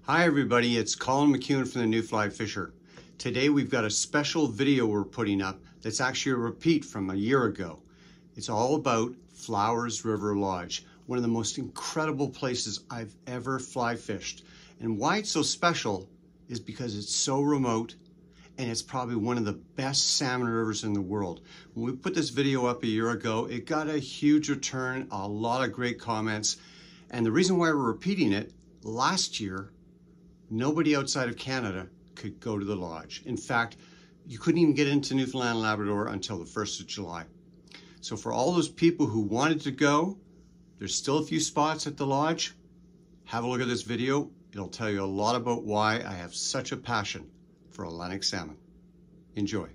Hi everybody, it's Colin McEwen from the New Fly Fisher. Today we've got a special video we're putting up that's actually a repeat from a year ago. It's all about Flowers River Lodge, one of the most incredible places I've ever fly fished. And why it's so special is because it's so remote and it's probably one of the best salmon rivers in the world. When we put this video up a year ago, it got a huge return, a lot of great comments. And the reason why we're repeating it, last year, nobody outside of Canada could go to the lodge. In fact, you couldn't even get into Newfoundland and Labrador until the 1st of July. So for all those people who wanted to go, there's still a few spots at the lodge. Have a look at this video. It'll tell you a lot about why I have such a passion for Atlantic salmon. Enjoy.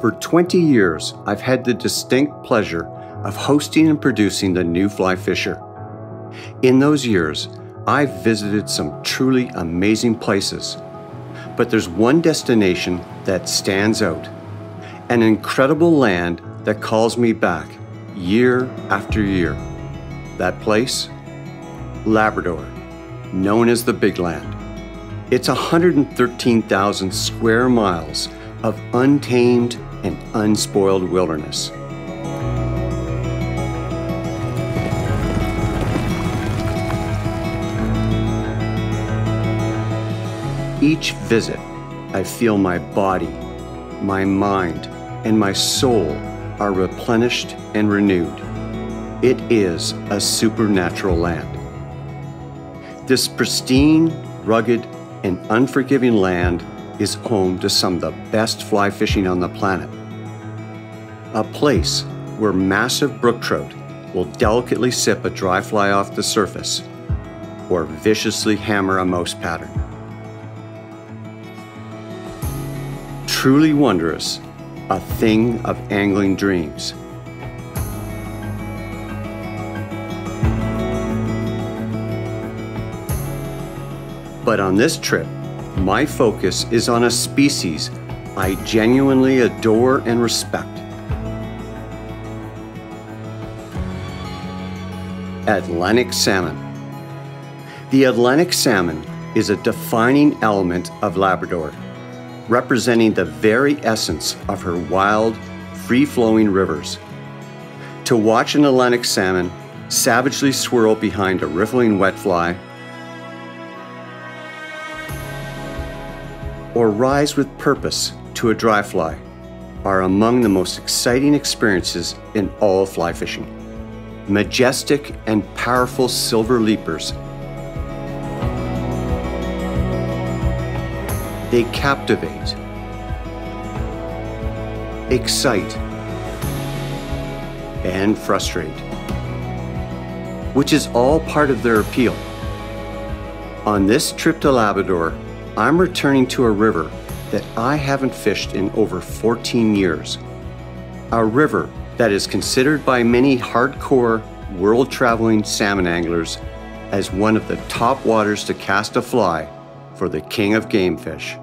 For 20 years, I've had the distinct pleasure of hosting and producing the New Fly Fisher. In those years, I've visited some truly amazing places, but there's one destination that stands out, an incredible land that calls me back year after year. That place? Labrador, known as the Big Land. It's 113,000 square miles of untamed and unspoiled wilderness. Each visit, I feel my body, my mind, and my soul are replenished and renewed. It is a supernatural land. This pristine, rugged, and unforgiving land is home to some of the best fly fishing on the planet. A place where massive brook trout will delicately sip a dry fly off the surface or viciously hammer a mouse pattern. Truly wondrous, a thing of angling dreams. But on this trip, my focus is on a species I genuinely adore and respect. Atlantic salmon. The Atlantic salmon is a defining element of Labrador, representing the very essence of her wild, free-flowing rivers. To watch an Atlantic salmon savagely swirl behind a riffling wet fly, or rise with purpose to a dry fly, are among the most exciting experiences in all fly fishing. Majestic and powerful silver leapers. They captivate, excite, and frustrate, which is all part of their appeal. On this trip to Labrador, I'm returning to a river that I haven't fished in over 14 years. A river that is considered by many hardcore, world-traveling salmon anglers as one of the top waters to cast a fly for the king of game fish.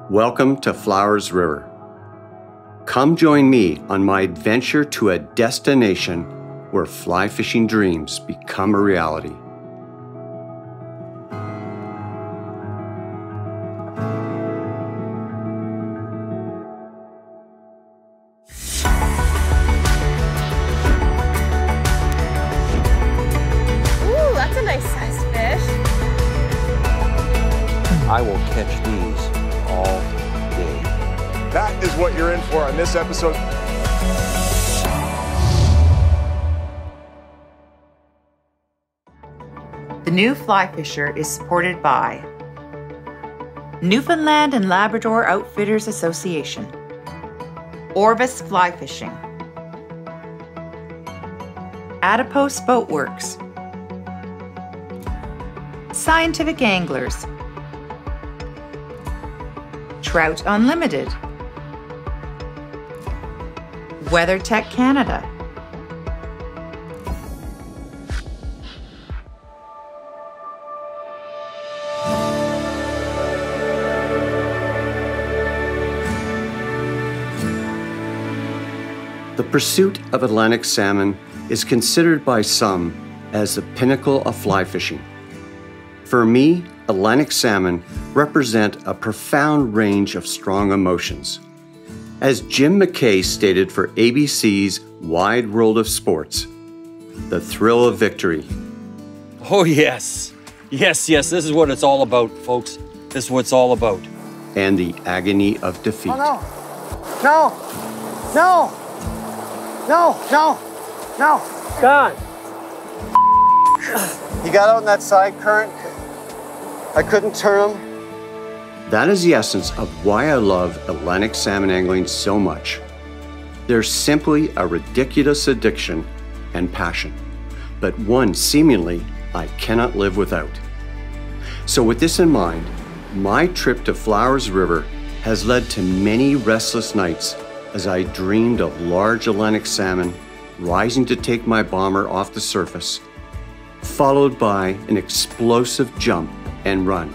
Welcome to Flowers River. Come join me on my adventure to a destination where fly fishing dreams become a reality. I will catch these all day. That is what you're in for on this episode. The New Fly Fisher is supported by Newfoundland and Labrador Outfitters Association, Orvis Fly Fishing, Adipose Boat Works, Scientific Anglers, Trout Unlimited, WeatherTech Canada, The pursuit of Atlantic salmon is considered by some as the pinnacle of fly fishing. For me, Atlantic salmon represent a profound range of strong emotions. As Jim McKay stated for ABC's Wide World of Sports, the thrill of victory. Oh yes, yes, this is what it's all about, folks. This is what it's all about. And the agony of defeat. Oh, no. God. He got out in that side current. I couldn't turn him. That is the essence of why I love Atlantic salmon angling so much. There's simply a ridiculous addiction and passion, but one seemingly I cannot live without. So with this in mind, my trip to Flowers River has led to many restless nights as I dreamed of large Atlantic salmon rising to take my bomber off the surface, followed by an explosive jump and run.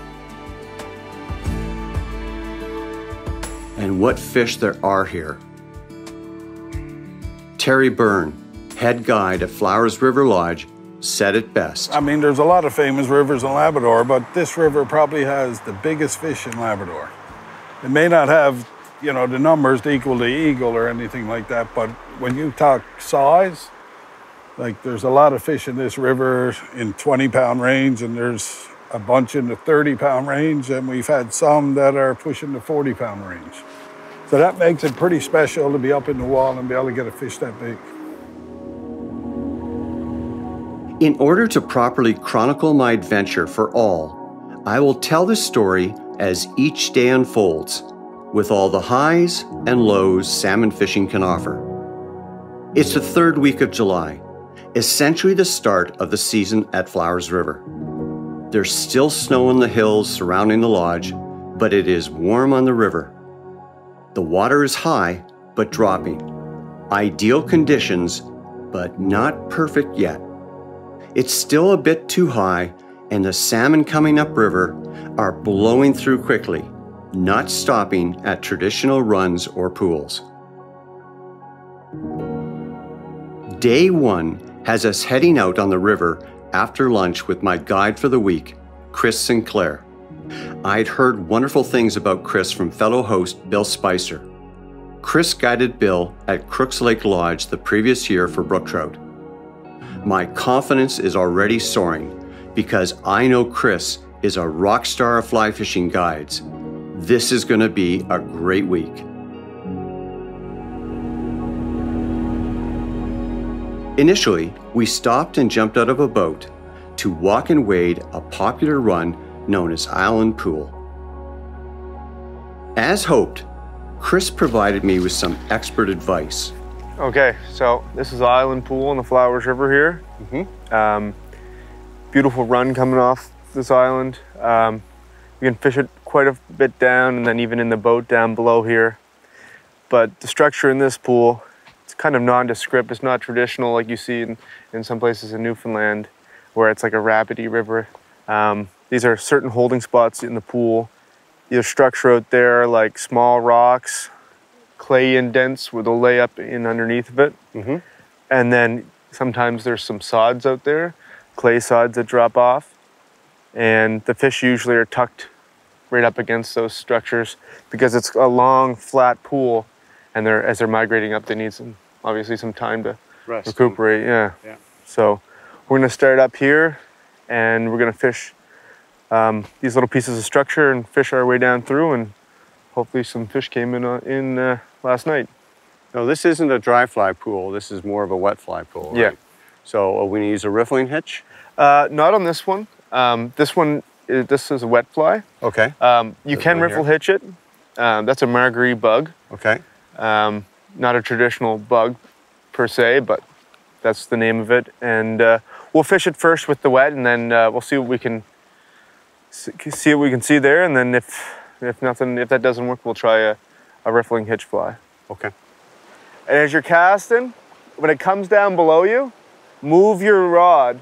And what fish there are here. Terry Byrne, head guide at Flowers River Lodge, said it best. I mean, there's a lot of famous rivers in Labrador, but this river probably has the biggest fish in Labrador. It may not have, you know, the numbers to equal the eagle or anything like that, but when you talk size, like there's a lot of fish in this river in 20-pound range, and there's a bunch in the 30-pound range, and we've had some that are pushing the 40-pound range. So that makes it pretty special to be up in the wall and be able to get a fish that big. In order to properly chronicle my adventure for all, I will tell the story as each day unfolds, with all the highs and lows salmon fishing can offer. It's the third week of July, essentially the start of the season at Flowers River. There's still snow on the hills surrounding the lodge, but it is warm on the river. The water is high, but dropping. Ideal conditions, but not perfect yet. It's still a bit too high, and the salmon coming upriver are blowing through quickly, not stopping at traditional runs or pools. Day one has us heading out on the river after lunch with my guide for the week, Chris Sinclair. I'd heard wonderful things about Chris from fellow host Bill Spicer. Chris guided Bill at Crooks Lake Lodge the previous year for brook trout. My confidence is already soaring because I know Chris is a rock star of fly fishing guides. This is going to be a great week. Initially, we stopped and jumped out of a boat to walk and wade a popular run known as Island Pool. As hoped, Chris provided me with some expert advice. Okay, so this is Island Pool on the Flowers River here. Beautiful run coming off this island. You can fish it quite a bit down and then even in the boat down below here. But the structure in this pool, it's kind of nondescript. It's not traditional like you see in some places in Newfoundland where it's like a rapidy river. These are certain holding spots in the pool. There's structure out there like small rocks, clay indents where they'll lay up in underneath of it. And then sometimes there's some sods out there, clay sods that drop off. And the fish usually are tucked right up against those structures because it's a long, flat pool. And as they're migrating up, they need obviously some time to recuperate. Yeah. So we're gonna start up here and we're gonna fish these little pieces of structure and fish our way down through, and hopefully some fish came in last night. No, this isn't a dry fly pool. This is more of a wet fly pool, right? Yeah. So are we gonna use a riffling hitch? Not on this one. This is a wet fly. Okay. You can riffle hitch it. That's a marguerite bug. Okay. Not a traditional bug per se, but that's the name of it. And we'll fish it first with the wet, and then we'll see what we can see there. And then if If that doesn't work, we'll try a riffling hitch fly. Okay. And as you're casting, when it comes down below you, move your rod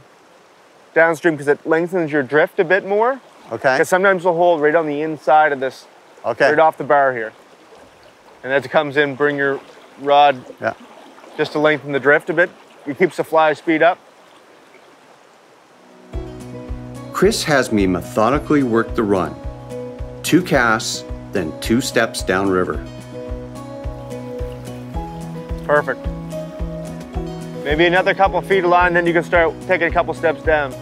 downstream because it lengthens your drift a bit more. Okay. Because sometimes they'll hold right on the inside of this, Okay. right off the bar here. And as it comes in, bring your rod just to lengthen the drift a bit. It keeps the fly speed up. Chris has me methodically work the run. 2 casts, then 2 steps downriver. Perfect. Maybe another couple feet of line, then you can start taking a couple steps down.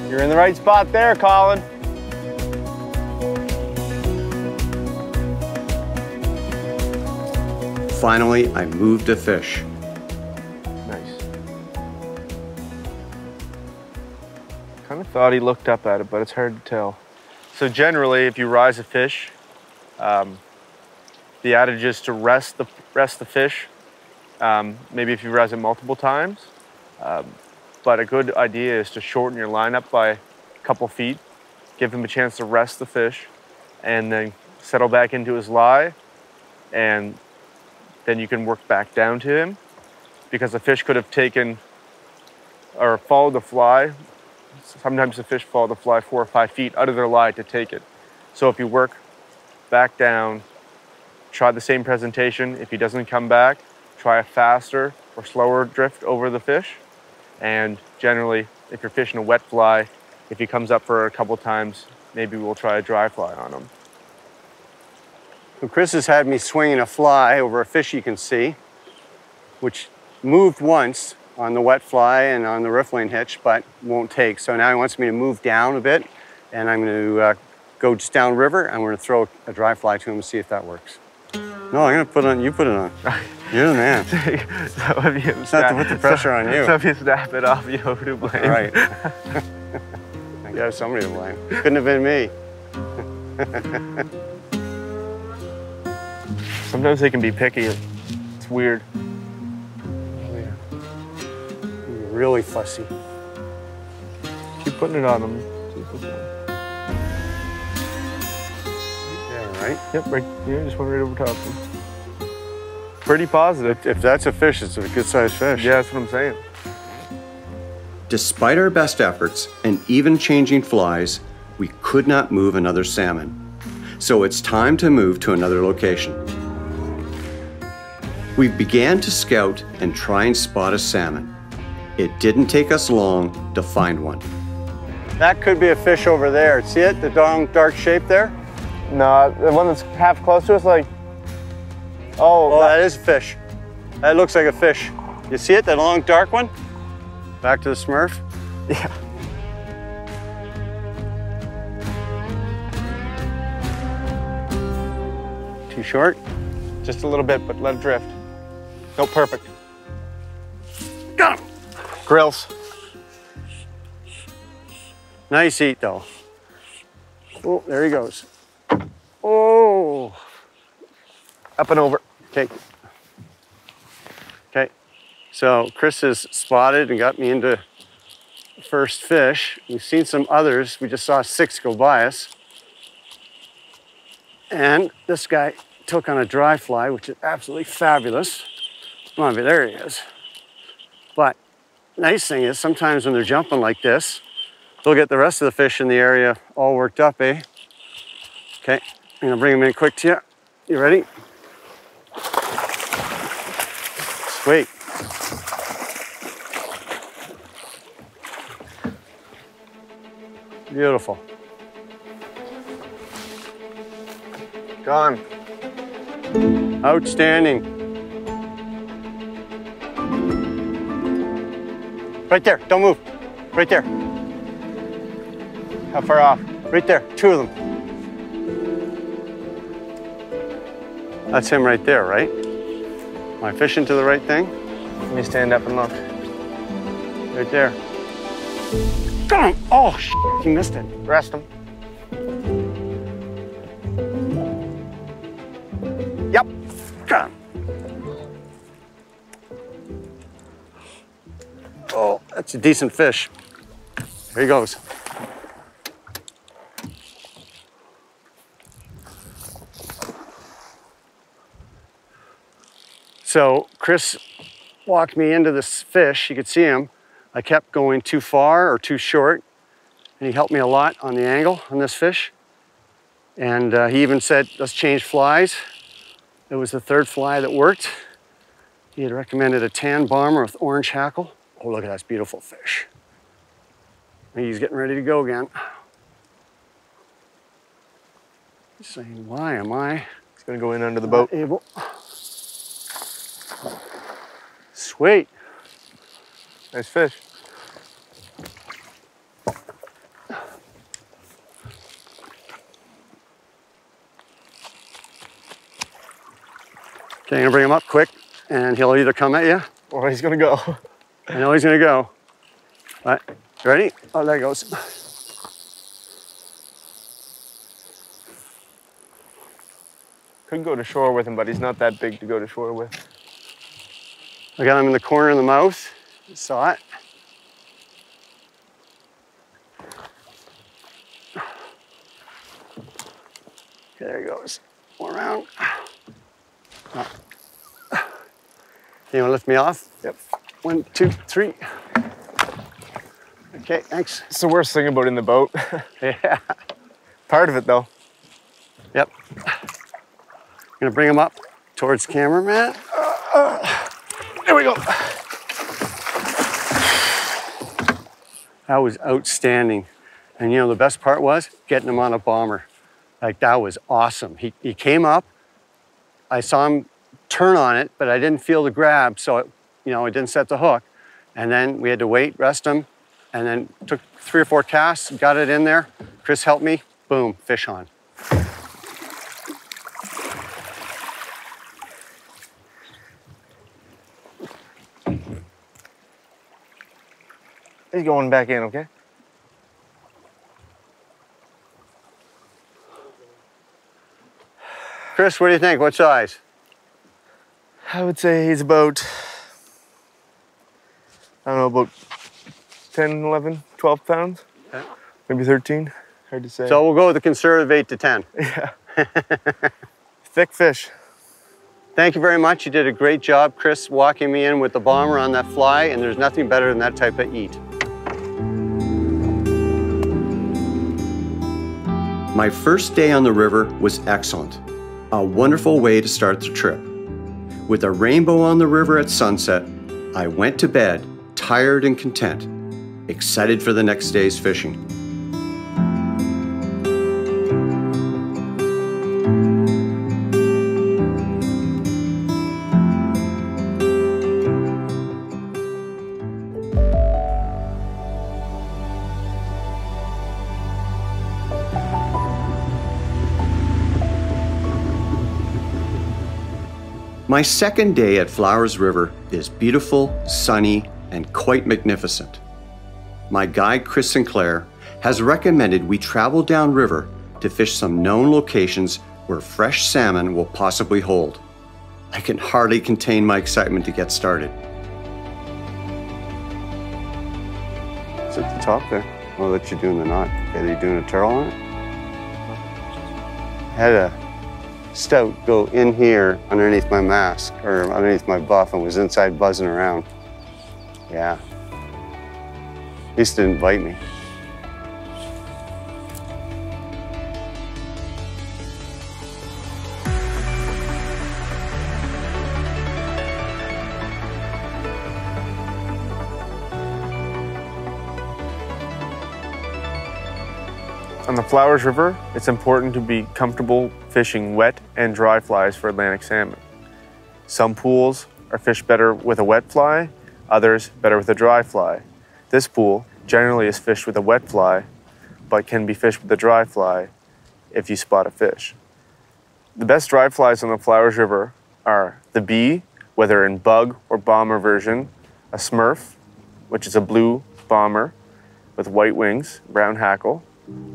You're in the right spot there, Colin. Finally, I moved a fish. Nice. Kind of thought he looked up at it, but it's hard to tell. So generally, if you rise a fish, the adage is to rest the fish. Maybe if you rise it multiple times. But a good idea is to shorten your line up by a couple feet, give him a chance to rest the fish, and then settle back into his lie, and then you can work back down to him, because the fish could have taken or followed the fly. Sometimes the fish follow the fly 4 or 5 feet out of their lie to take it. So if you work back down, try the same presentation. If he doesn't come back, try a faster or slower drift over the fish. And generally, if you're fishing a wet fly, if he comes up for a couple times, maybe we'll try a dry fly on him. So Chris has had me swinging a fly over a fish you can see, which moved once on the wet fly and on the riffling hitch, but won't take. So now he wants me to move down a bit, and I'm going to go just downriver, and we're going to throw a dry fly to him and see if that works. No, I'm going to put it on. You put it on. You're the man. So if you It's not to put the pressure on you. So if you snap it off, you know who to blame. Right. I got somebody to blame. Couldn't have been me. Sometimes they can be picky. It's weird. You're really fussy. Keep putting it on them. Yeah, right? Yep, right here. Just went right over top of them. Pretty positive. If that's a fish, it's a good-sized fish. Yeah, that's what I'm saying. Despite our best efforts and even changing flies, we could not move another salmon. So it's time to move to another location. We began to scout and try and spot a salmon. It didn't take us long to find one. That could be a fish over there. See it? The dark shape there? No, the one that's half close to us, like, oh, that is a fish. That looks like a fish. You see it, that long dark one? Back to the Smurf? Yeah. Too short? Just a little bit, but let it drift. No, perfect. Got him! Grills. Nice eat though. Oh, there he goes. Oh! Up and over. Okay. Okay. So Chris has spotted and got me into the first fish. We've seen some others. We just saw 6 go by us. And this guy took on a dry fly, which is absolutely fabulous. Come on, there he is. But nice thing is sometimes when they're jumping like this, they'll get the rest of the fish in the area all worked up, eh? Okay, I'm gonna bring him in quick to you. You ready? Sweet. Beautiful. Gone. Outstanding. Right there, don't move. Right there. How far off? Right there, 2 of them. That's him right there, right? Am I fishing to the right thing? Let me stand up and look. Right there. Got him! Oh, shit, he missed it. Rest him. Yep. Got him. That's a decent fish. There he goes. So Chris walked me into this fish. You could see him. I kept going too far or too short, and he helped me a lot on the angle on this fish. And he even said, let's change flies. It was the third fly that worked. He had recommended a tan bomber with orange hackle. Oh, look at that beautiful fish. He's getting ready to go again. He's saying, why am I? He's gonna go in under the boat. Able. Sweet. Nice fish. Okay, I'm gonna bring him up quick, and he'll either come at you, Or he's gonna go. I know he's gonna go. All right, you ready? Oh, there he goes. Could go to shore with him, but he's not that big to go to shore with. I got him in the corner of the mouth. You saw it. Okay, there he goes. One around. Oh. You want to lift me off? Yep. 1, 2, 3. Okay, thanks. It's the worst thing about in the boat. Yeah. Part of it, though. Yep. I'm gonna bring him up towards cameraman. There we go. That was outstanding. And you know, the best part was getting him on a bomber. Like, that was awesome. He came up, I saw him turn on it, but I didn't feel the grab, so it, you know, it didn't set the hook. And then we had to wait, rest him, and then took 3 or 4 casts, got it in there. Chris helped me, boom, fish on. He's going back in, okay? Chris, what do you think? What size? I would say he's about, I don't know, about 10, 11, 12 pounds. Okay. Maybe 13, hard to say. So we'll go with the conservative 8 to 10. Yeah. Thick fish. Thank you very much. You did a great job, Chris, walking me in with the bomber on that fly, and there's nothing better than that type of eat. My first day on the river was excellent. A wonderful way to start the trip. With a rainbow on the river at sunset, I went to bed, tired and content, excited for the next day's fishing. My second day at Flowers River is beautiful, sunny, and quite magnificent. My guide, Chris Sinclair, has recommended we travel downriver to fish some known locations where fresh salmon will possibly hold. I can hardly contain my excitement to get started. It's at the top there. I'll let you doing the knot. Okay, are you doing a turtle on it? Had a stout go in here underneath my mask or underneath my buff and was inside buzzing around. Yeah. At least didn't bite me. On the Flowers River, it's important to be comfortable fishing wet and dry flies for Atlantic salmon. Some pools are fished better with a wet fly, others better with a dry fly. This pool generally is fished with a wet fly, but can be fished with a dry fly if you spot a fish. The best dry flies on the Flowers River are the bee, whether in bug or bomber version, a smurf, which is a blue bomber with white wings, brown hackle,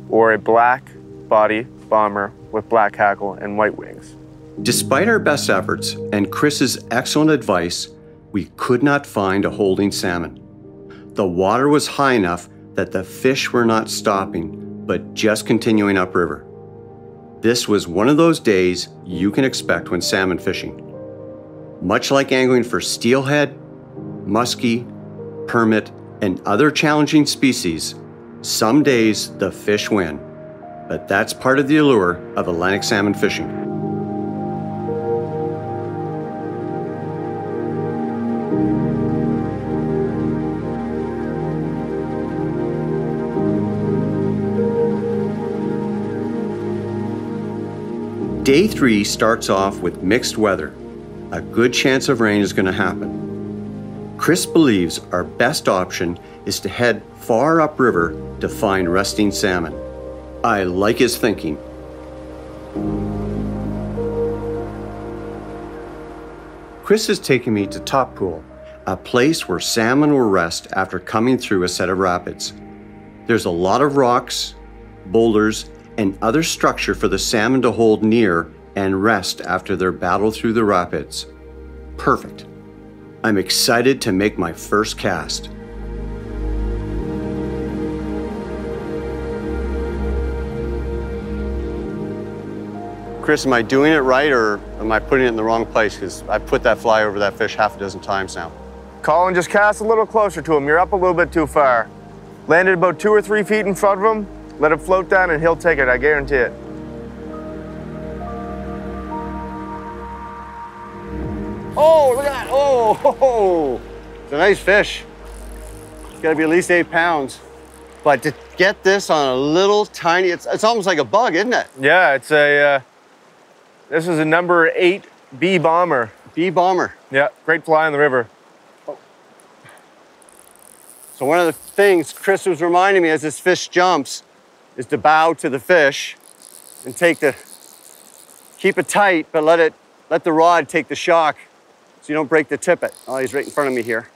or a black body bomber with black hackle and white wings. Despite our best efforts and Chris's excellent advice, we could not find a holding salmon. The water was high enough that the fish were not stopping, but just continuing upriver. This was one of those days you can expect when salmon fishing. Much like angling for steelhead, muskie, permit, and other challenging species, some days the fish win. But that's part of the allure of Atlantic salmon fishing. Day 3 starts off with mixed weather. A good chance of rain is going to happen. Chris believes our best option is to head far upriver to find resting salmon. I like his thinking. Chris is taking me to Top Pool, a place where salmon will rest after coming through a set of rapids. There's a lot of rocks, boulders, and other structure for the salmon to hold near and rest after their battle through the rapids. Perfect. I'm excited to make my first cast. Chris, am I doing it right or am I putting it in the wrong place? Because I put that fly over that fish half a dozen times now. Colin, just cast a little closer to him. You're up a little bit too far. Land it about 2 or 3 feet in front of him. Let it float down and he'll take it, I guarantee it. Oh, look at that. Oh, it's a nice fish. It's gotta be at least 8 pounds. But to get this on a little tiny, it's almost like a bug, isn't it? Yeah, it's a, this is a number 8 bee bomber. Bee bomber. Yeah, great fly in the river. So one of the things Chris was reminding me as this fish jumps is to bow to the fish and keep it tight, but let the rod take the shock so you don't break the tippet. Oh, he's right in front of me here.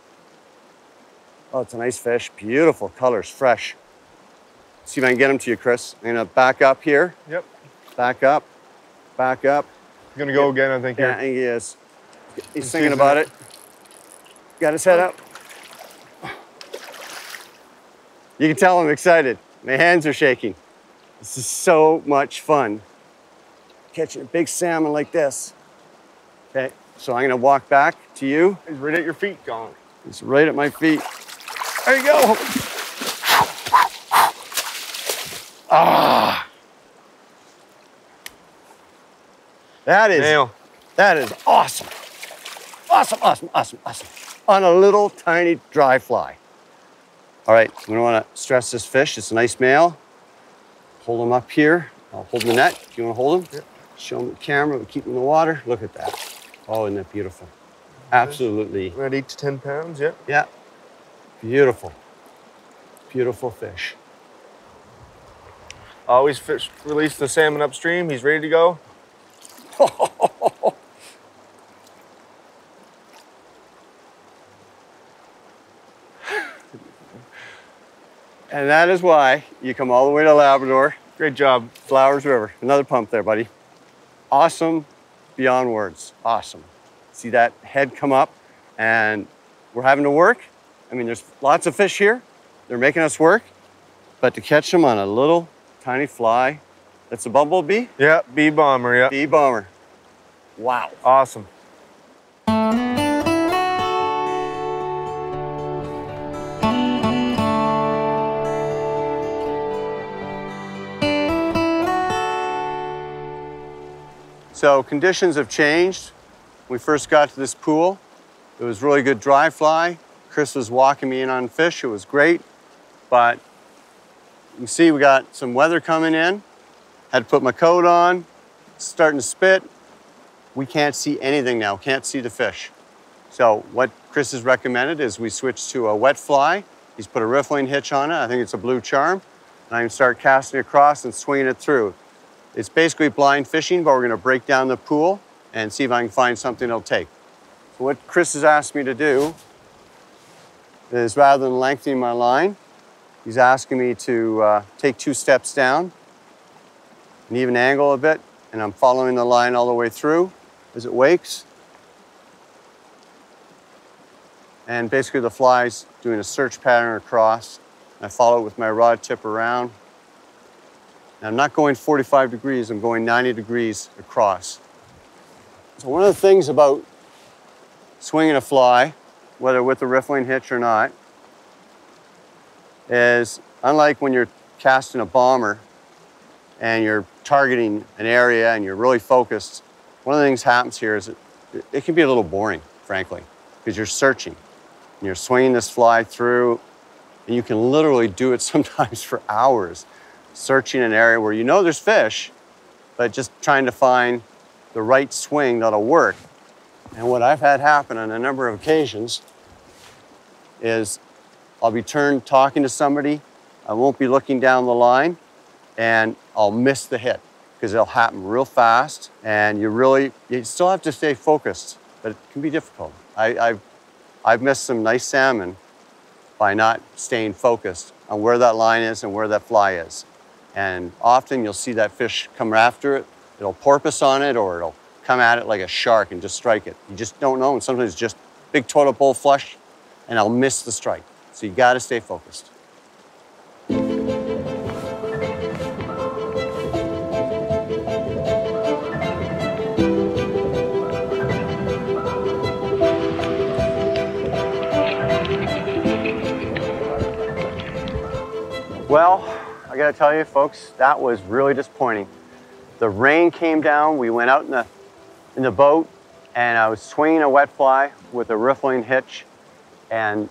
Oh, it's a nice fish. Beautiful colors, fresh. See if I can get him to you, Chris. I'm gonna back up here. Yep. Back up, back up. He's gonna go again, I think. Yeah, I think he is. He's thinking about it. Got his head up. You can tell I'm excited. My hands are shaking. This is so much fun. Catching a big salmon like this. Okay, so I'm gonna walk back to you. He's right at your feet, Colin. He's right at my feet. There you go. Ah. That is awesome. Awesome, awesome, awesome, awesome. On a little tiny dry fly. All right, we don't want to stress this fish. It's a nice male. Hold him up here. I'll hold the net if you want to hold him. Yep. Show him the camera. We'll keep him in the water. Look at that. Oh, isn't that beautiful? Absolutely. Around 8 to 10 pounds, yeah. Yeah. Beautiful. Beautiful fish. Always release the salmon upstream. He's ready to go. And that is why you come all the way to Labrador. Great job. Flowers River. Another pump there, buddy. Awesome beyond words. Awesome. See that head come up and we're having to work. I mean, there's lots of fish here. They're making us work. But to catch them on a little tiny fly, that's a bumblebee? Yeah, bee bomber, yeah. Bee bomber. Wow. Awesome. So conditions have changed. When we first got to this pool, it was really good dry fly. Chris was walking me in on fish. It was great. But you can see we got some weather coming in. Had to put my coat on. It's starting to spit. We can't see anything now. Can't see the fish. So what Chris has recommended is we switch to a wet fly. He's put a riffling hitch on it. I think it's a blue charm. And I can start casting across and swinging it through. It's basically blind fishing, but we're gonna break down the pool and see if I can find something it'll take. So what Chris has asked me to do is rather than lengthening my line, he's asking me to take 2 steps down and even angle a bit, and I'm following the line all the way through as it wakes. and basically the fly's doing a search pattern across. I follow it with my rod tip around. And I'm not going 45 degrees, I'm going 90 degrees across. So one of the things about swinging a fly, whether with a riffling hitch or not, is unlike when you're casting a bomber and you're targeting an area and you're really focused, one of the things happens here is it can be a little boring, frankly, because you're searching and you're swinging this fly through, and you can literally do it sometimes for hours, searching an area where you know there's fish, but just trying to find the right swing that'll work. And what I've had happen on a number of occasions is I'll be talking to somebody, I won't be looking down the line, and I'll miss the hit because it'll happen real fast, and you still have to stay focused, but it can be difficult. I've missed some nice salmon by not staying focused on where that line is and where that fly is. And often you'll see that fish come after it, it'll porpoise on it, or it'll come at it like a shark and just strike it. You just don't know, and sometimes it's just big toilet bowl flush, and I'll miss the strike. So you gotta stay focused. Well, I gotta tell you folks, that was really disappointing. The rain came down, we went out in the boat, and I was swinging a wet fly with a riffling hitch, and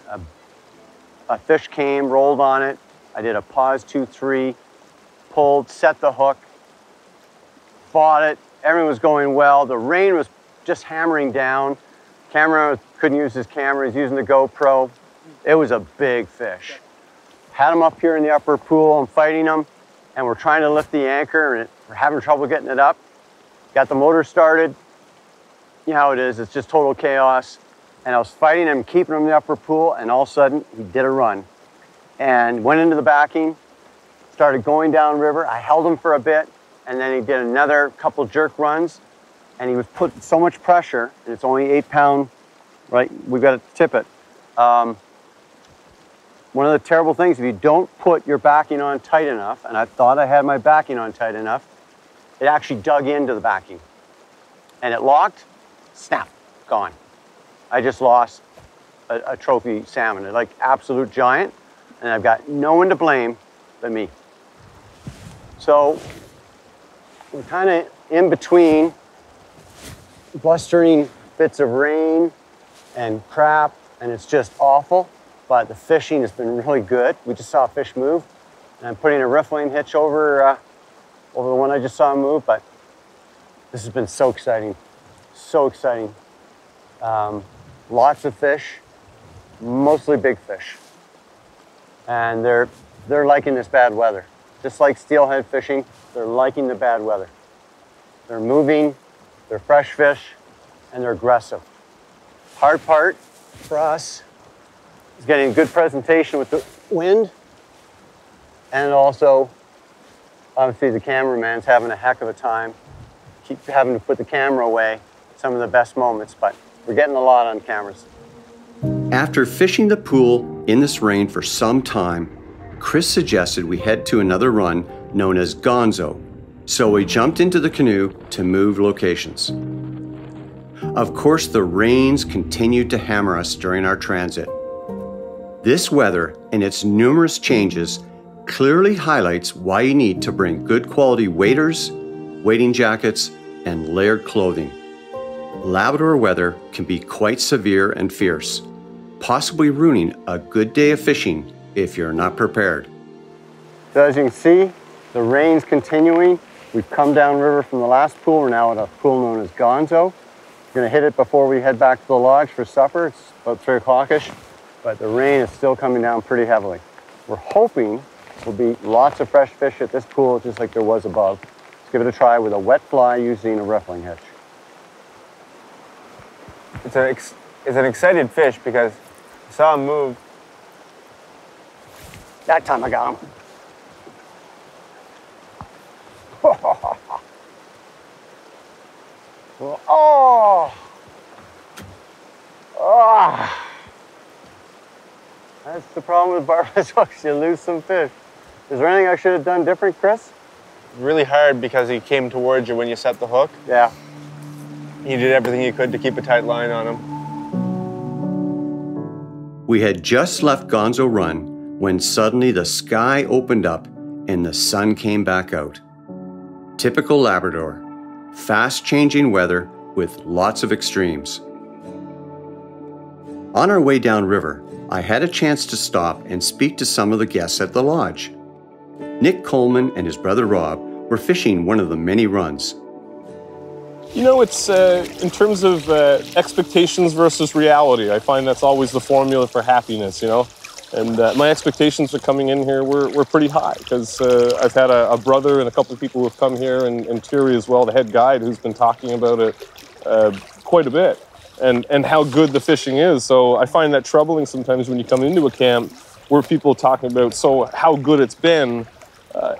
a fish came, rolled on it. I did a pause 2-3, pulled, set the hook, fought it. Everything was going well. The rain was just hammering down. Camera couldn't use his camera, he's using the GoPro. It was a big fish. Had him up here in the upper pool, I'm fighting him, and we're trying to lift the anchor, and we're having trouble getting it up. Got the motor started. You know how it is, it's just total chaos. And I was fighting him, keeping him in the upper pool, and all of a sudden, he did a run. And went into the backing, started going down river. I held him for a bit, and then he did another couple jerk runs, and he was put so much pressure, and it's only 8 pound, right? We've got to tip it. One of the terrible things, if you don't put your backing on tight enough, and I thought I had my backing on tight enough, it actually dug into the backing. And it locked, snap, gone. I just lost a trophy salmon, like absolute giant, and I've got no one to blame but me. So we're kind of in between blustering bits of rain and crap, and it's just awful. But the fishing has been really good. We just saw a fish move, and I'm putting a riffling hitch over the one I just saw move, but this has been so exciting, so exciting. Lots of fish, mostly big fish. And they're liking this bad weather. Just like steelhead fishing, they're liking the bad weather. They're moving, they're fresh fish, and they're aggressive. Hard part for us is getting a good presentation with the wind, and also, obviously the cameraman's having a heck of a time. Keep having to put the camera away, some of the best moments, but we're getting a lot on cameras. After fishing the pool in this rain for some time, Chris suggested we head to another run known as Gonzo, so we jumped into the canoe to move locations. Of course, the rains continued to hammer us during our transit. This weather and its numerous changes clearly highlights why you need to bring good quality waders, wading jackets, and layered clothing. Labrador weather can be quite severe and fierce, possibly ruining a good day of fishing if you're not prepared. So as you can see, the rain's continuing. We've come down river from the last pool. We're now at a pool known as Gonzo. We're gonna hit it before we head back to the lodge for supper. It's about 3 o'clock-ish, but the rain is still coming down pretty heavily. We're hoping there'll be lots of fresh fish at this pool, just like there was above. Let's give it a try with a wet fly using a riffling hitch. It's an excited fish because I saw him move. That time I got him. Oh! Oh! That's the problem with barbless hooks. You lose some fish. Is there anything I should have done different, Chris? Really hard because he came towards you when you set the hook. Yeah. You did everything you could to keep a tight line on him. We had just left Gonzo Run when suddenly the sky opened up and the sun came back out. Typical Labrador, fast-changing weather with lots of extremes. On our way downriver, I had a chance to stop and speak to some of the guests at the lodge. Nick Coleman and his brother Rob were fishing one of the many runs. You know, it's in terms of expectations versus reality. I find that's always the formula for happiness, you know. And my expectations for coming in here were pretty high because I've had a brother and a couple of people who have come here, and Thierry as well, the head guide, who's been talking about it quite a bit and how good the fishing is. So I find that troubling sometimes when you come into a camp where people are talking about how good it's been,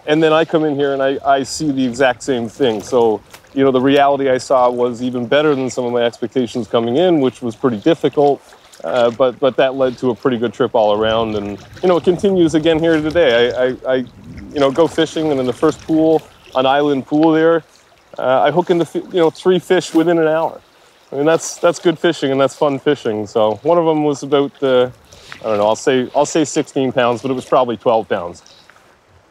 and then I come in here and I see the exact same thing. So, you know, the reality I saw was even better than some of my expectations coming in, which was pretty difficult. But that led to a pretty good trip all around, and you know it continues again here today. I you know go fishing, and in the first pool, an island pool there, I hook into 3 fish within an hour. I mean that's good fishing and that's fun fishing. So one of them was about I don't know, I'll say 16 pounds, but it was probably 12 pounds.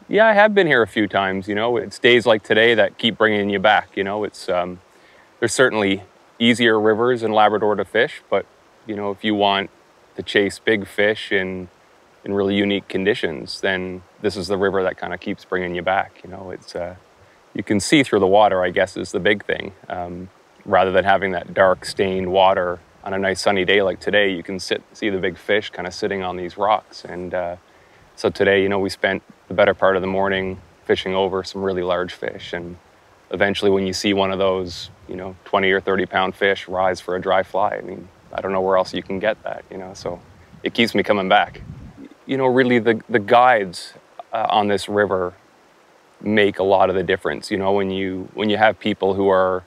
Yeah, I have been here a few times. You know, it's days like today that keep bringing you back. You know, it's there's certainly easier rivers in Labrador to fish, but you know, if you want to chase big fish in really unique conditions, then this is the river that kind of keeps bringing you back. You know, it's you can see through the water, I guess, is the big thing. Rather than having that dark stained water on a nice sunny day like today, you can see the big fish kind of sitting on these rocks. And so today, you know, we spent the better part of the morning fishing over some really large fish. And eventually when you see one of those, you know, 20 or 30 pound fish rise for a dry fly, I mean, I don't know where else you can get that, you know, so it keeps me coming back. You know, really the guides on this river make a lot of the difference. You know, when you have people who are,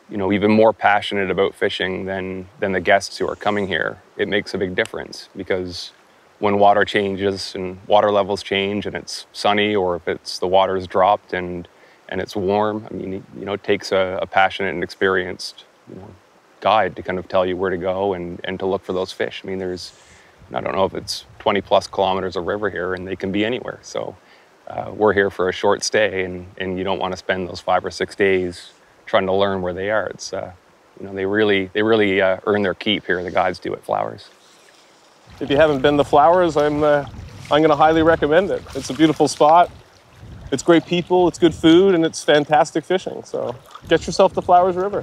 you know, even more passionate about fishing than the guests who are coming here, it makes a big difference because when water changes and water levels change and it's sunny, or if it's the water's dropped and it's warm, I mean, you know, it takes a passionate and experienced, you know, guide to kind of tell you where to go and to look for those fish. I mean, I don't know if it's 20 plus kilometers of river here, and they can be anywhere. So we're here for a short stay, and you don't want to spend those 5 or 6 days trying to learn where they are. It's you know, they really earn their keep here. The guides do at Flowers. If you haven't been to Flowers, I'm going to highly recommend it. It's a beautiful spot. It's great people. It's good food, and it's fantastic fishing. So get yourself to Flowers River.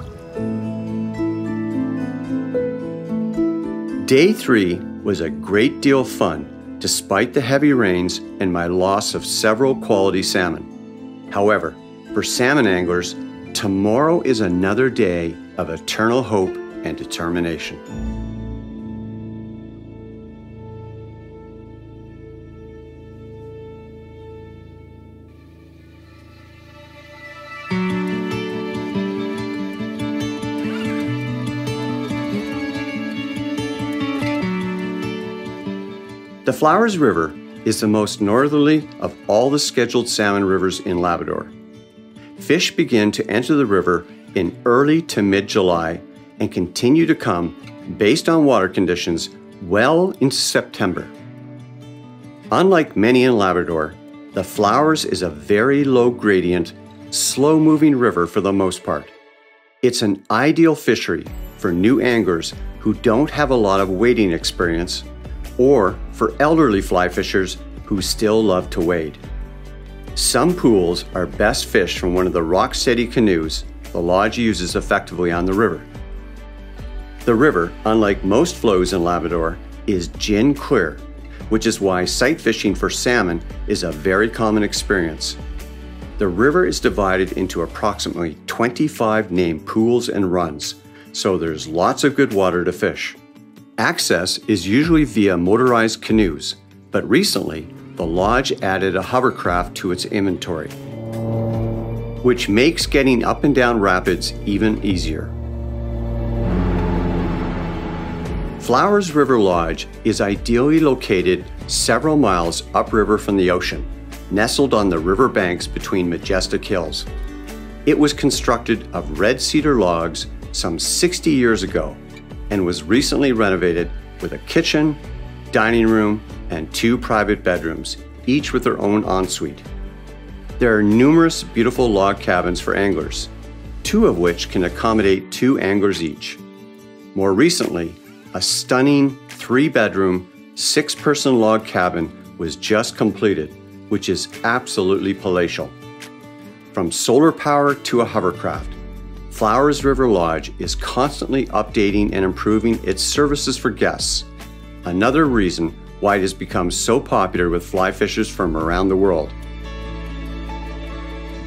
Day 3 was a great deal of fun, despite the heavy rains and my loss of several quality salmon. However, for salmon anglers, tomorrow is another day of eternal hope and determination. The Flowers River is the most northerly of all the scheduled salmon rivers in Labrador. Fish begin to enter the river in early to mid-July and continue to come, based on water conditions, well into September. Unlike many in Labrador, the Flowers is a very low gradient, slow-moving river for the most part. It's an ideal fishery for new anglers who don't have a lot of wading experience, or for elderly fly fishers who still love to wade. Some pools are best fished from one of the rock-steady canoes the lodge uses effectively on the river. The river, unlike most flows in Labrador, is gin clear, which is why sight fishing for salmon is a very common experience. The river is divided into approximately 25 named pools and runs, so there's lots of good water to fish. Access is usually via motorized canoes, but recently, the lodge added a hovercraft to its inventory, which makes getting up and down rapids even easier. Flowers River Lodge is ideally located several miles upriver from the ocean, nestled on the river banks between majestic hills. It was constructed of red cedar logs some 60 years ago and was recently renovated with a kitchen, dining room, and 2 private bedrooms, each with their own ensuite. There are numerous beautiful log cabins for anglers, 2 of which can accommodate 2 anglers each. More recently, a stunning 3-bedroom, 6-person log cabin was just completed, which is absolutely palatial. From solar power to a hovercraft, Flowers River Lodge is constantly updating and improving its services for guests, another reason why it has become so popular with fly fishers from around the world.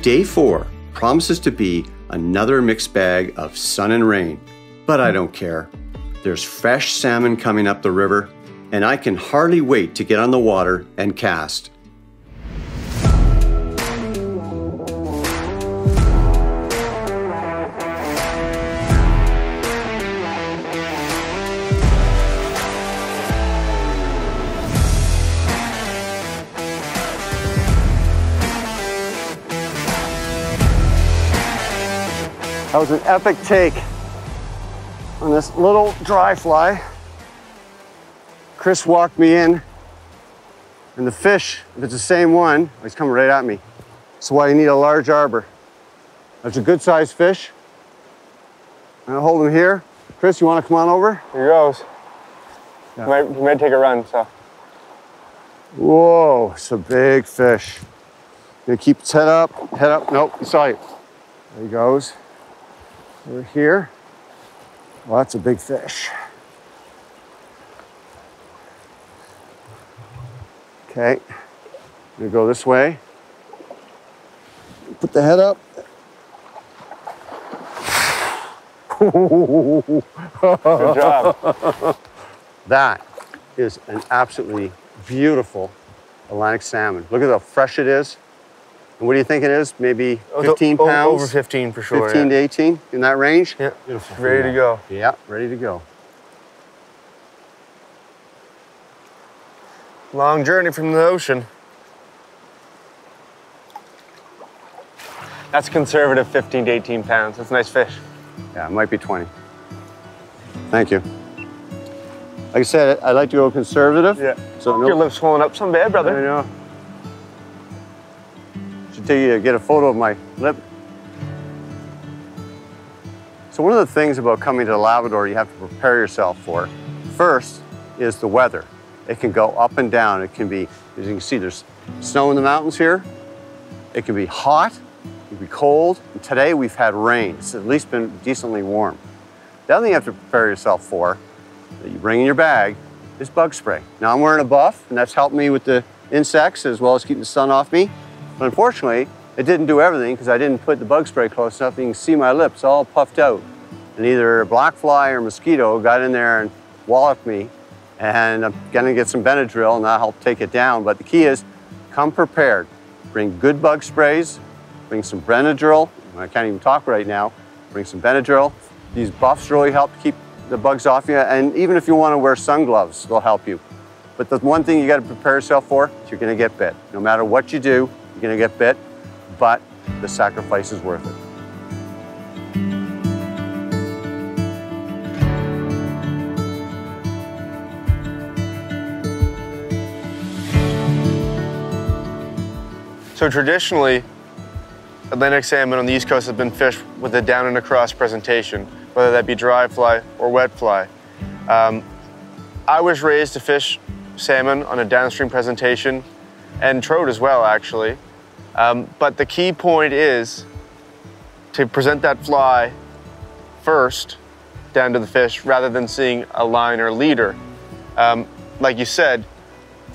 Day 4 promises to be another mixed bag of sun and rain, but I don't care. There's fresh salmon coming up the river, and I can hardly wait to get on the water and cast. That was an epic take on this little dry fly. Chris walked me in, and the fish, if it's the same one, he's coming right at me. That's why you need a large arbor. That's a good sized fish. I'm gonna hold him here. Chris, you wanna come on over? Here goes. Yeah. He might take a run, so. Whoa, it's a big fish. Gonna keep its head up, nope, he saw you. There he goes. Over here. Well, that's a big fish. Okay, I'm gonna go this way. Put the head up. Good job. That is an absolutely beautiful Atlantic salmon. Look at how fresh it is. And what do you think it is? Maybe 15 pounds? Over 15 for sure. 15 to 18, in that range? Yeah. Beautiful. Ready to go. Yeah, ready to go. Long journey from the ocean. That's conservative 15 to 18 pounds. That's a nice fish. Yeah, it might be 20. Thank you. Like I said, I like to go conservative. Yeah. So no, your lips swollen up some bad, brother. I know. Should take you to get a photo of my lip. So one of the things about coming to Labrador you have to prepare yourself for, first is the weather. It can go up and down. It can be, as you can see, there's snow in the mountains here. It can be hot, it can be cold. And today we've had rain. It's at least been decently warm. The other thing you have to prepare yourself for, that you bring in your bag, is bug spray. Now I'm wearing a buff, and that's helped me with the insects as well as keeping the sun off me. But unfortunately, it didn't do everything because I didn't put the bug spray close enough. You can see my lips all puffed out. And either a black fly or mosquito got in there and walloped me. And I'm gonna get some Benadryl and that'll help take it down. But the key is, come prepared. Bring good bug sprays, bring some Benadryl. I can't even talk right now. Bring some Benadryl. These buffs really help keep the bugs off you. And even if you wanna wear sun gloves, they'll help you. But the one thing you gotta prepare yourself for is you're gonna get bit. No matter what you do, you're gonna get bit, but the sacrifice is worth it. So traditionally, Atlantic salmon on the East Coast has been fished with a down and across presentation, whether that be dry fly or wet fly. I was raised to fish salmon on a downstream presentation, and trout as well, actually. But the key point is to present that fly first down to the fish rather than seeing a line or leader. Like you said,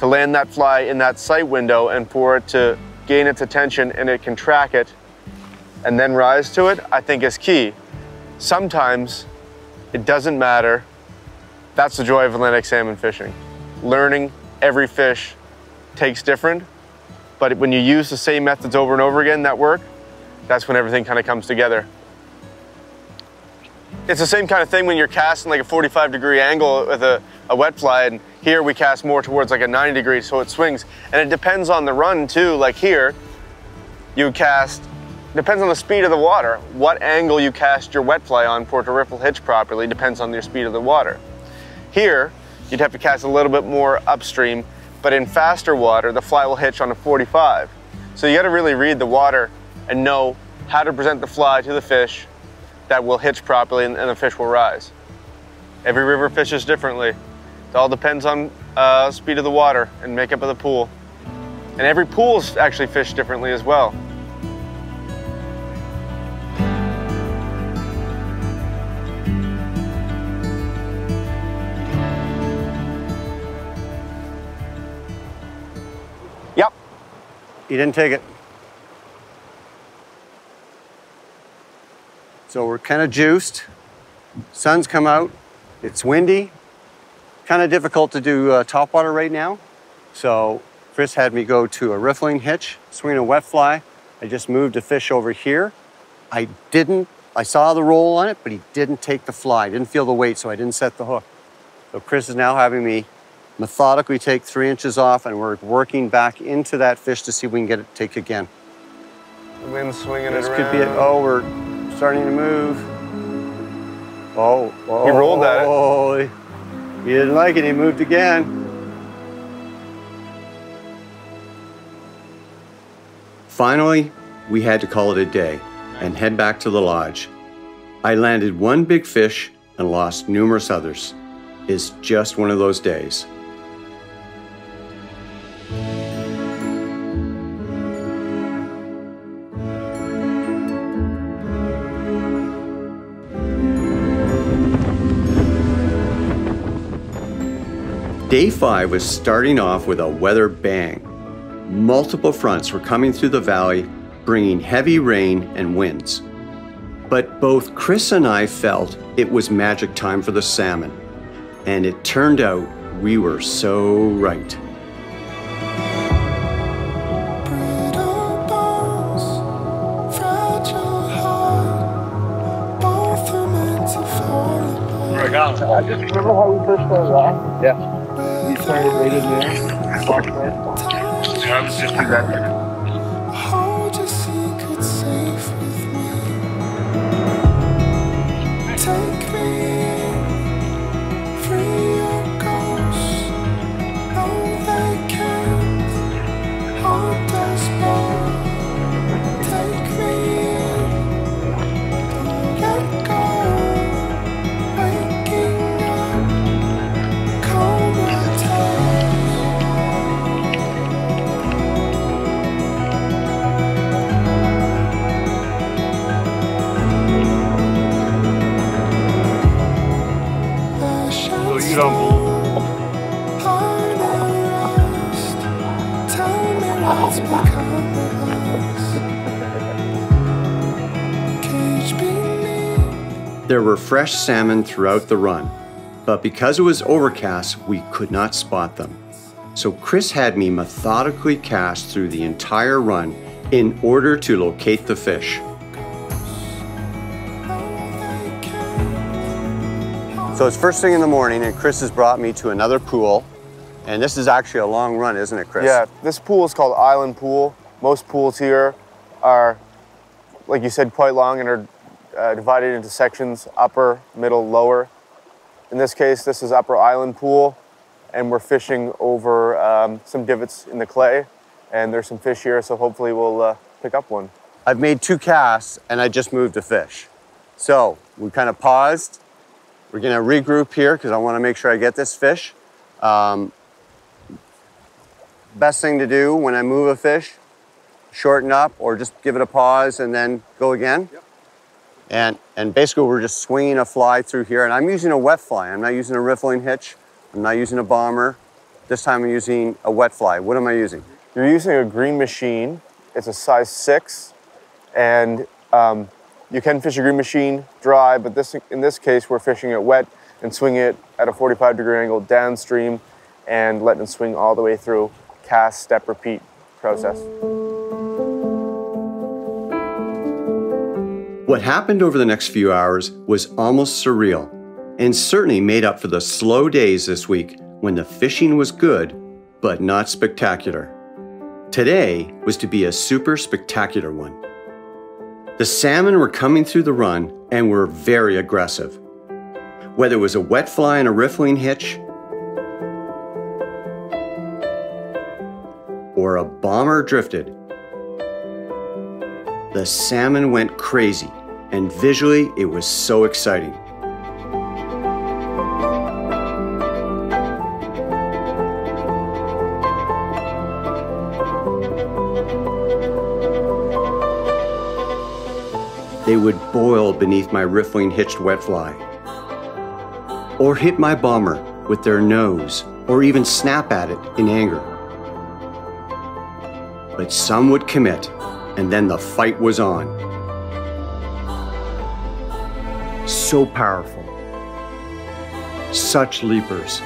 to land that fly in that sight window and for it to gain its attention and it can track it and then rise to it, I think is key. Sometimes it doesn't matter. That's the joy of Atlantic salmon fishing. Learning every fish takes different, but when you use the same methods over and over again that work, that's when everything kind of comes together. It's the same kind of thing when you're casting like a 45-degree angle with a wet fly, and here we cast more towards like a 90 degree, so it swings. And it depends on the run too. Like here, you cast, depends on the speed of the water. What angle you cast your wet fly on for it to riffle hitch properly depends on your speed of the water. Here, you'd have to cast a little bit more upstream, but in faster water, the fly will hitch on a 45. So you gotta really read the water and know how to present the fly to the fish that will hitch properly and the fish will rise. Every river fishes differently. It all depends on speed of the water and makeup of the pool. And every pool's actually fished differently as well. Yep. He didn't take it. So we're kind of juiced. Sun's come out. It's windy. Kind of difficult to do topwater right now. So Chris had me go to a riffling hitch, swing a wet fly. I just moved a fish over here. I saw the roll on it, but he didn't take the fly. I didn't feel the weight, so I didn't set the hook. So Chris is now having me methodically take 3 inches off, and we're working back into that fish to see if we can get it to take again. The wind's swinging This it around. could be it. Oh, we're starting to move. Oh, He rolled at it. Oh, he didn't like it. He moved again. Finally, we had to call it a day and head back to the lodge. I landed one big fish and lost numerous others. It's just one of those days. Day 5 was starting off with a weather bang. Multiple fronts were coming through the valley, bringing heavy rain and winds. But both Chris and I felt it was magic time for the salmon. And it turned out we were so right. I just remember how we first started off. Yeah. We started right in there. Walked right. I was just that there. Hold your secret safe with me. Take me, free your ghosts. No, they can't haunt us both. Take me, don't let go. You don't There were fresh salmon throughout the run, but because it was overcast, we could not spot them. So Chris had me methodically cast through the entire run in order to locate the fish. So it's first thing in the morning, and Chris has brought me to another pool. And this is actually a long run, isn't it, Chris? Yeah, this pool is called Island Pool. Most pools here are, like you said, quite long and are divided into sections, upper, middle, lower. In this case, this is Upper Island Pool, and we're fishing over some divots in the clay, and there's some fish here, so hopefully we'll pick up one. I've made 2 casts, and I just moved a fish. So we kind of paused. We're gonna regroup here because I want to make sure I get this fish. Best thing to do when I move a fish, shorten up or just give it a pause and then go again. Yep. And basically we're just swinging a fly through here, and I'm using a wet fly. I'm not using a riffling hitch. I'm not using a bomber. This time I'm using a wet fly. What am I using? You're using a green machine. It's a size 6, and you can fish a green machine dry, but in this case, we're fishing it wet and swinging it at a 45-degree angle downstream and letting it swing all the way through. Cast, step, repeat process. What happened over the next few hours was almost surreal, and certainly made up for the slow days this week when the fishing was good, but not spectacular. Today was to be a super spectacular one. The salmon were coming through the run and were very aggressive. Whether it was a wet fly and a riffling hitch, or a bomber drifted, the salmon went crazy, and visually it was so exciting. They would boil beneath my riffling hitched wet fly, or hit my bomber with their nose, or even snap at it in anger. But some would commit, and then the fight was on. So powerful. Such leapers.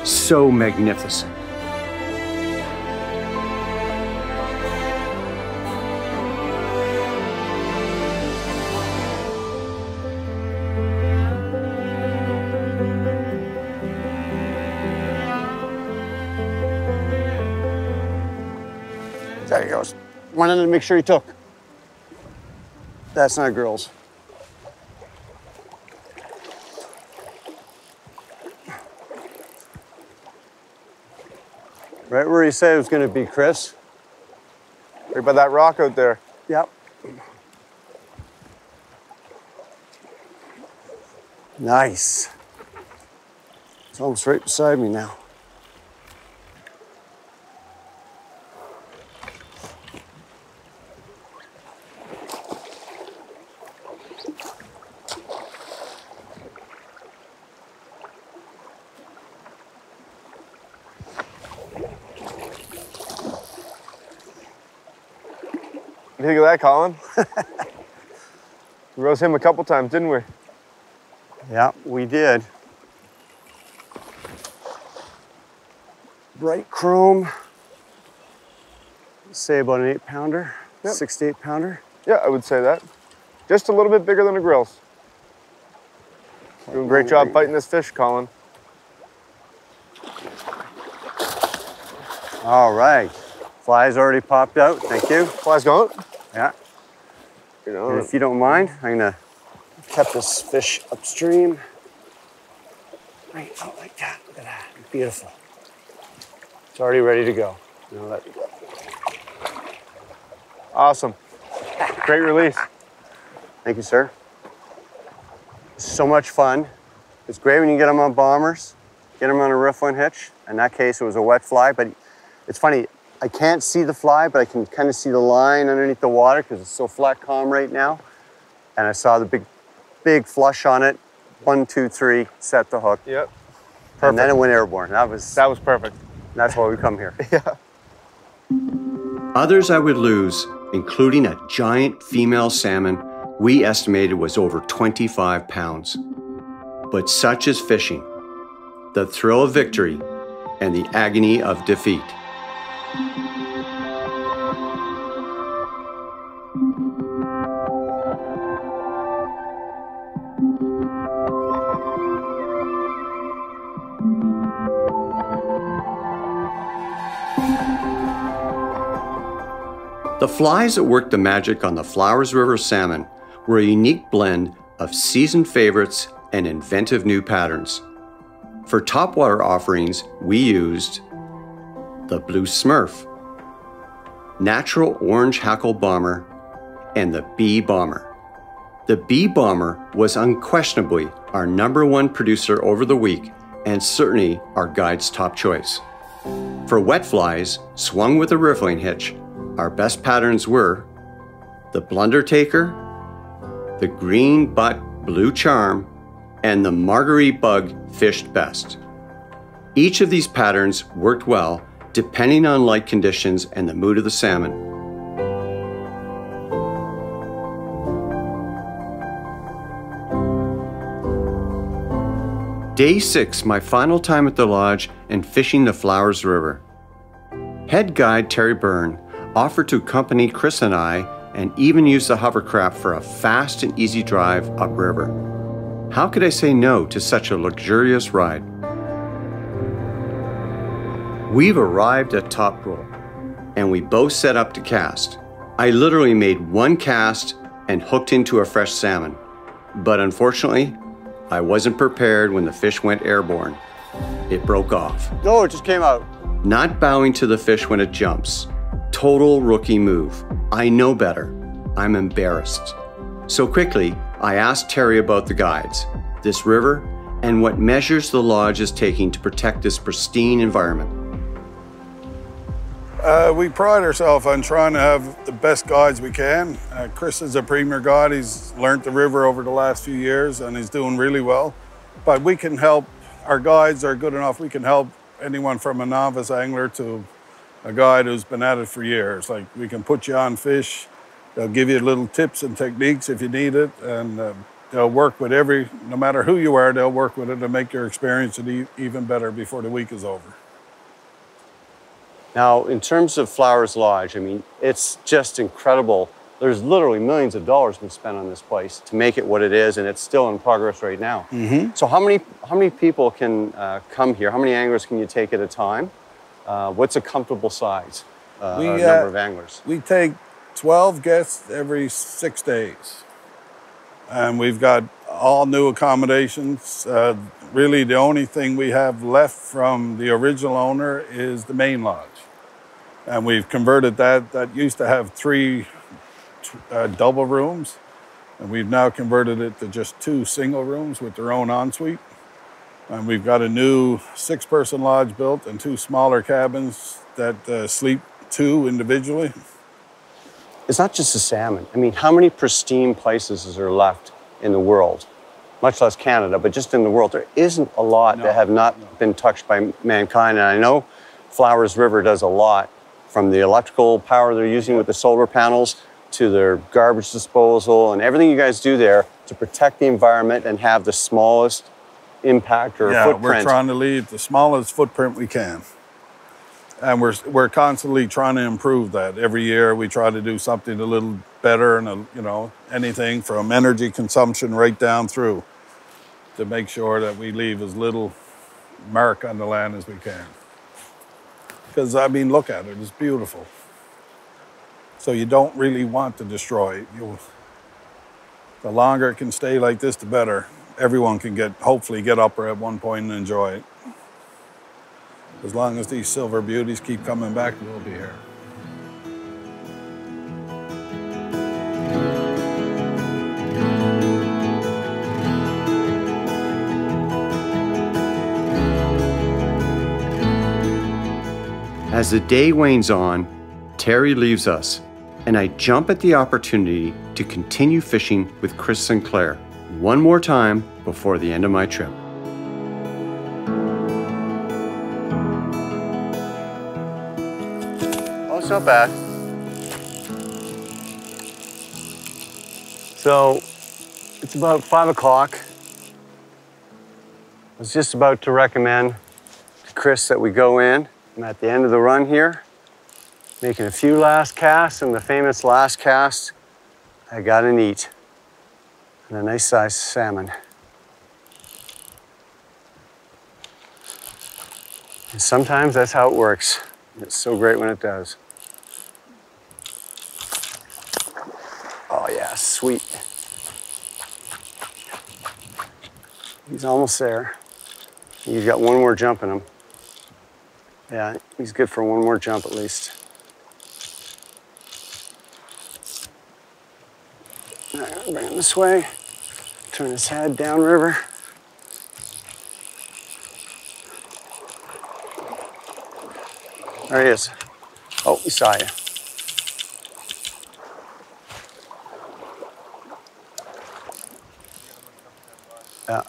So magnificent. There he goes. Wanted to make sure he took. That's not girls. Right where he said it was going to be, Chris. Right by that rock out there. Yep. Nice. It's almost right beside me now. What do you think of that, Colin? We rose him a couple times, didn't we? Yeah, we did. Bright chrome. Say about an 8-pounder, yep. 6 to 8 pounder. Yeah, I would say that. Just a little bit bigger than a grills. Doing a great job fighting this fish, Colin. All right. Fly's already popped out. Thank you. Fly's going? Yeah. And if you don't mind, I'm gonna cut this fish upstream. Right out like that. Look at that. Beautiful. It's already ready to go. Now let it go. Awesome. Great release. Thank you, sir. So much fun. It's great when you get them on bombers, get them on a riffling hitch. In that case, it was a wet fly, but it's funny. I can't see the fly, but I can kind of see the line underneath the water because it's so flat calm right now. And I saw the big flush on it. 1, 2, 3, set the hook. Yep. Perfect. And then it went airborne. That was perfect. That's why we come here. Yeah. Others I would lose, including a giant female salmon we estimated was over 25 pounds. But such is fishing. The thrill of victory and the agony of defeat. The flies that worked the magic on the Flowers River salmon were a unique blend of seasoned favorites and inventive new patterns. For topwater offerings, we used the Blue Smurf, Natural Orange Hackle Bomber, and the Bee Bomber. The Bee Bomber was unquestionably our #1 producer over the week and certainly our guide's top choice. For wet flies, swung with a riffling hitch, our best patterns were the Blunder Taker, the Green Butt Blue Charm, and the Marguerite Bug fished best. Each of these patterns worked well depending on light conditions and the mood of the salmon. Day 6, my final time at the lodge and fishing the Flowers River. Head guide Terry Byrne offered to accompany Chris and I and even use the hovercraft for a fast and easy drive upriver. How could I say no to such a luxurious ride? We've arrived at Top Roll, and we both set up to cast. I literally made one cast and hooked into a fresh salmon. But unfortunately, I wasn't prepared when the fish went airborne. It broke off. No, it just came out. Not bowing to the fish when it jumps. Total rookie move. I know better. I'm embarrassed. So quickly, I asked Terry about the guides, this river, and what measures the lodge is taking to protect this pristine environment. We pride ourselves on trying to have the best guides we can. Chris is a premier guide. He's learned the river over the last few years and he's doing really well. But we can help, our guides are good enough, we can help anyone from a novice angler to a guide who's been at it for years. Like, we can put you on fish, they'll give you little tips and techniques if you need it, and they'll work with no matter who you are, they'll work with it to make your experience even better before the week is over. Now, in terms of Flowers Lodge, I mean, it's just incredible. There's literally millions of dollars been spent on this place to make it what it is, and it's still in progress right now. Mm-hmm. So how many people can come here? How many anglers can you take at a time? What's a comfortable size number of anglers? We take 12 guests every 6 days. And we've got all new accommodations. Really, the only thing we have left from the original owner is the main lodge. And we've converted that. That used to have 3 double rooms. And we've now converted it to just 2 single rooms with their own ensuite. And we've got a new 6-person lodge built and 2 smaller cabins that sleep 2 individually. It's not just the salmon. I mean, how many pristine places is there left in the world? Much less Canada, but just in the world. There isn't a lot that have not been touched by mankind. And I know Flowers River does a lot, from the electrical power they're using with the solar panels to their garbage disposal and everything you guys do there to protect the environment and have the smallest impact or footprint. We're trying to leave the smallest footprint we can. And we're constantly trying to improve that. Every year we try to do something a little better, and anything from energy consumption right down through to make sure that we leave as little mark on the land as we can. Because, I mean, look at it, it's beautiful. So you don't really want to destroy it. The longer it can stay like this, the better. Everyone can hopefully get up there at one point and enjoy it. As long as these silver beauties keep coming back, we'll be here. As the day wanes on, Terry leaves us, and I jump at the opportunity to continue fishing with Chris Sinclair one more time before the end of my trip. Oh, it's not bad. So it's about 5 o'clock. I was just about to recommend to Chris that we go in. I'm at the end of the run here, making a few last casts, and the famous last cast, I got an eat, and a nice sized salmon. And sometimes that's how it works. It's so great when it does. Oh yeah, sweet. He's almost there. He's got one more jump in him. Yeah, he's good for one more jump at least. All right, bring him this way. Turn his head downriver. There he is. Oh, he saw you. Yeah.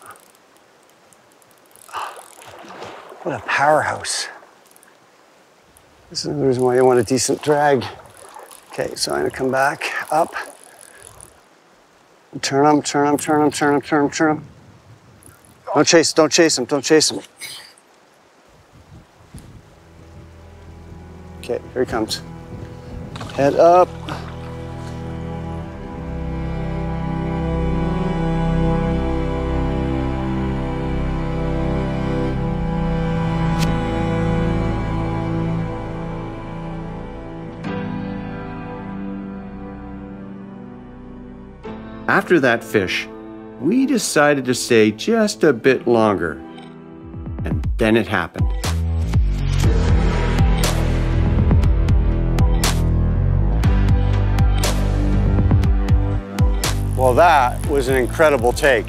What a powerhouse. This is the reason why you want a decent drag. Okay, so I'm gonna come back up. Turn him, turn him, turn him, turn him, turn him, turn him. Don't chase him, don't chase him. Okay, here he comes. Head up. After that fish, we decided to stay just a bit longer. And then it happened. Well, that was an incredible take.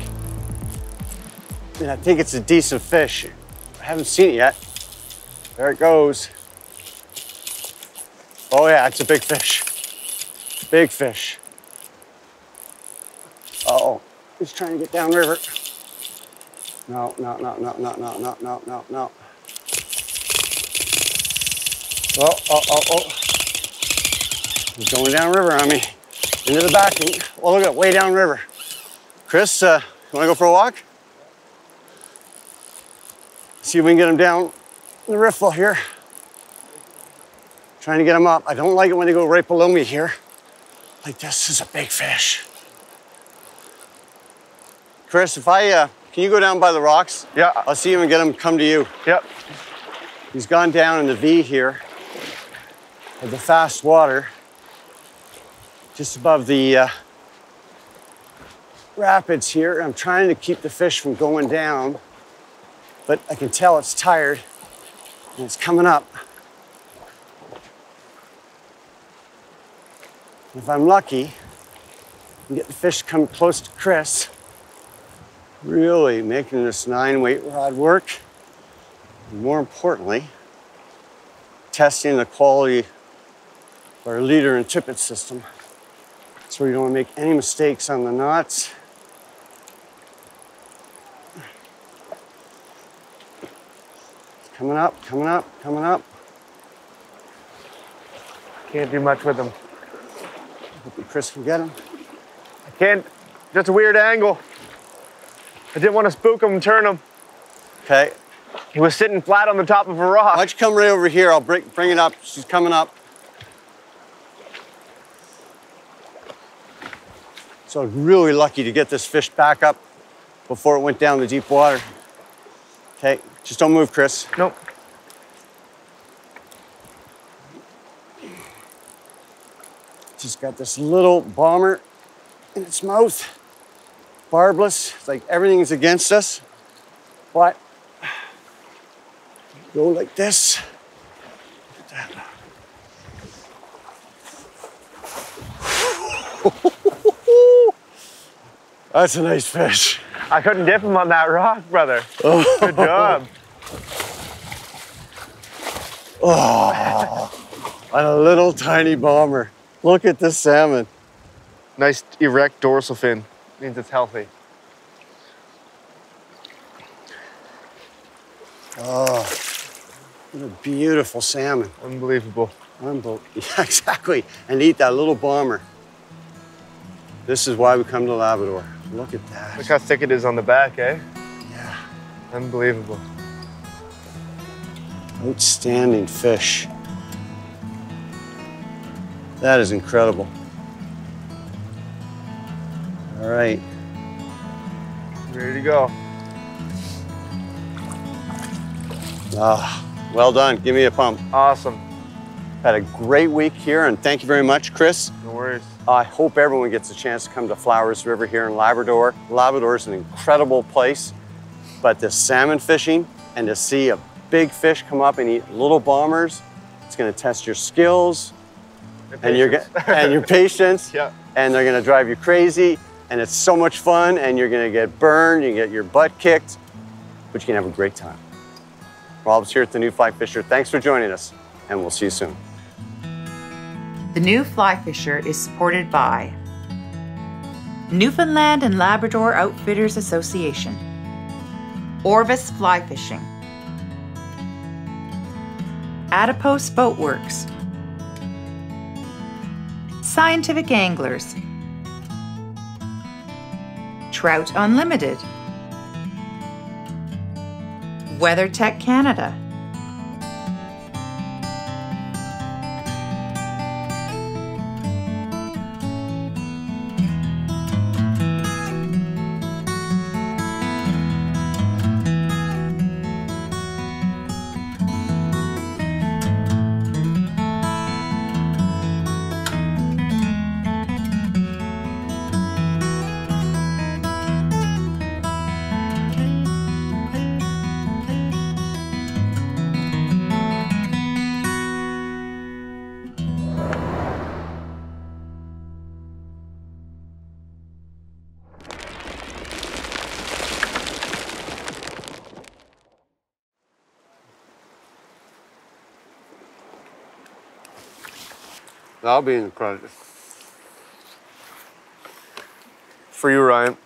And I think it's a decent fish. I haven't seen it yet. There it goes. Oh yeah, it's a big fish. Big fish. Uh-oh, he's trying to get downriver. No. Oh. He's going downriver on me. Into the back. Oh, look at it, way downriver. Chris, you wanna go for a walk? See if we can get him down the riffle here. Trying to get him up. I don't like it when they go right below me here. Like this is a big fish. Chris, if can you go down by the rocks? Yeah. I'll see him and get him come to you. Yep. He's gone down in the V here of the fast water, just above the rapids here. I'm trying to keep the fish from going down, but I can tell it's tired and it's coming up. If I'm lucky, I can get the fish to come close to Chris, really making this 9-weight rod work. And more importantly, testing the quality of our leader and tippet system. So you don't want to make any mistakes on the knots. It's coming up. Can't do much with him. Hopefully Chris can get him. I can't, just a weird angle. I didn't want to spook him and turn him. Okay. He was sitting flat on the top of a rock. Why don't you come right over here? I'll bring it up. She's coming up. So I'm really lucky to get this fish back up before it went down the deep water. Okay, just don't move, Chris. Nope. Just got this little bomber in its mouth. Barbless, it's like everything's against us. But go like this. Look at that. That's a nice fish. I couldn't dip him on that rock, brother. Oh. Good job. Oh, on a little tiny bomber. Look at this salmon. Nice erect dorsal fin. Means it's healthy. Oh, what a beautiful salmon. Unbelievable. Yeah, exactly. And eat that little bomber. This is why we come to Labrador. Look at that. Look how thick it is on the back, eh? Yeah. Unbelievable. Outstanding fish. That is incredible. All right. Ready to go. Ah, well done. Give me a pump. Awesome. Had a great week here, and thank you very much, Chris. No worries. I hope everyone gets a chance to come to Flowers River here in Labrador. Labrador is an incredible place, but this salmon fishing and to see a big fish come up and eat little bombers, it's going to test your skills and your patience. Yeah. And they're going to drive you crazy, and it's so much fun, and you're going to get burned, you can get your butt kicked, but you can have a great time. Rob's here at the New Fly Fisher. Thanks for joining us, and we'll see you soon. The New Fly Fisher is supported by Newfoundland and Labrador Outfitters Association, Orvis Fly Fishing, Adipose Boat Works, Scientific Anglers, Trout Unlimited, WeatherTech Canada, That'll be incredible. For you, Ryan.